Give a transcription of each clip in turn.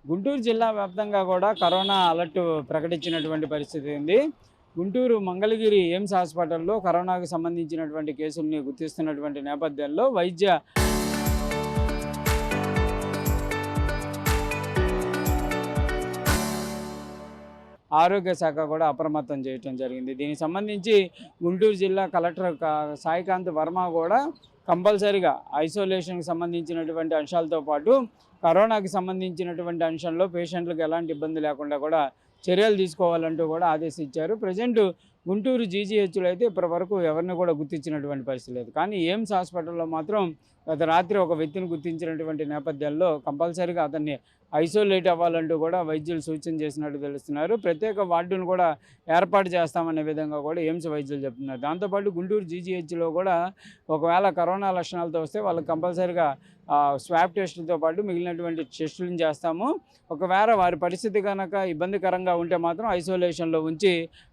గుంటూరు జిల్లా వ్యాప్తంగా కూడా కరోనా అలర్ట్ ప్రకటించినటువంటి పరిస్థితి ఉంది. గుంటూరు మంగళగిరి ఎయిమ్స్ హాస్పిటల్లో కరోనాకు సంబంధించినటువంటి కేసుల్ని గుర్తిస్తున్నటువంటి నేపథ్యంలో ఆరోగ్య శాఖ కూడా అప్రమత్తం చేయటం జరిగింది. దీనికి సంబంధించి గుంటూరు జిల్లా కలెక్టర్ సాయికాంత్ వర్మ కూడా కంపల్సరీగా ఐసోలేషన్కి సంబంధించినటువంటి అంశాలతో పాటు కరోనాకి సంబంధించినటువంటి అంశంలో పేషెంట్లకు ఎలాంటి ఇబ్బంది లేకుండా కూడా చర్యలు తీసుకోవాలంటూ కూడా ఆదేశించారు. ప్రజెంట్ గుంటూరు జీజీహెచ్లో అయితే ఇప్పటి వరకు ఎవరిని కూడా గుర్తించినటువంటి పరిస్థితి లేదు. కానీ ఎయిమ్స్ హాస్పిటల్లో మాత్రం గత రాత్రి ఒక వ్యక్తిని గుర్తించినటువంటి నేపథ్యంలో కంపల్సరీగా అతన్ని ఐసోలేట్ అవ్వాలంటూ కూడా వైద్యులు సూచన చేసినట్టు తెలుస్తున్నారు. ప్రత్యేక వార్డును కూడా ఏర్పాటు చేస్తామనే విధంగా కూడా ఎయిమ్స్ వైద్యులు చెప్తున్నారు. దాంతోపాటు గుంటూరు జీజీహెచ్లో కూడా ఒకవేళ కరోనా లక్షణాలతో వస్తే వాళ్ళకి కంపల్సరీగా స్వాబ్ టెస్టులతో పాటు మిగిలినటువంటి టెస్టులను చేస్తాము. ఒకవేళ వారి పరిస్థితి కనుక ఇబ్బందికరంగా ఉంటే మాత్రం ఐసోలేషన్లో ఉంచి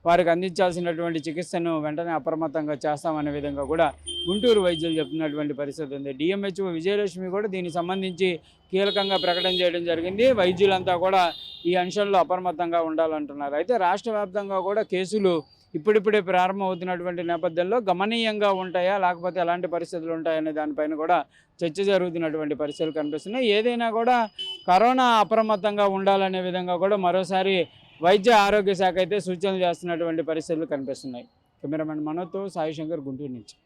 వారికి అందించాల్సినటువంటి చికిత్సను వెంటనే అప్రమత్తంగా చేస్తామనే విధంగా కూడా గుంటూరు వైద్యులు చెప్తున్నటువంటి పరిస్థితి ఉంది. డిఎంహెచ్ఓ విజయలక్ష్మి కూడా దీనికి సంబంధించి కీలకంగా ప్రకటన చేయడం జరిగింది. వైద్యులంతా కూడా ఈ అంశంలో అప్రమత్తంగా ఉండాలంటున్నారు. అయితే రాష్ట్ర వ్యాప్తంగా కూడా కేసులు ఇప్పుడిప్పుడే ప్రారంభమవుతున్నటువంటి నేపథ్యంలో గమనీయంగా ఉంటాయా లేకపోతే ఎలాంటి పరిస్థితులు ఉంటాయనే దానిపైన కూడా చర్చ జరుగుతున్నటువంటి పరిస్థితులు కనిపిస్తున్నాయి. ఏదైనా కూడా కరోనా అప్రమత్తంగా ఉండాలనే విధంగా కూడా మరోసారి వైద్య ఆరోగ్య శాఖ అయితే సూచనలు చేస్తున్నటువంటి పరిస్థితులు కనిపిస్తున్నాయి. కెమెరామెన్ మనోజ్తో సాయి శంకర్, గుంటూరు నుంచి.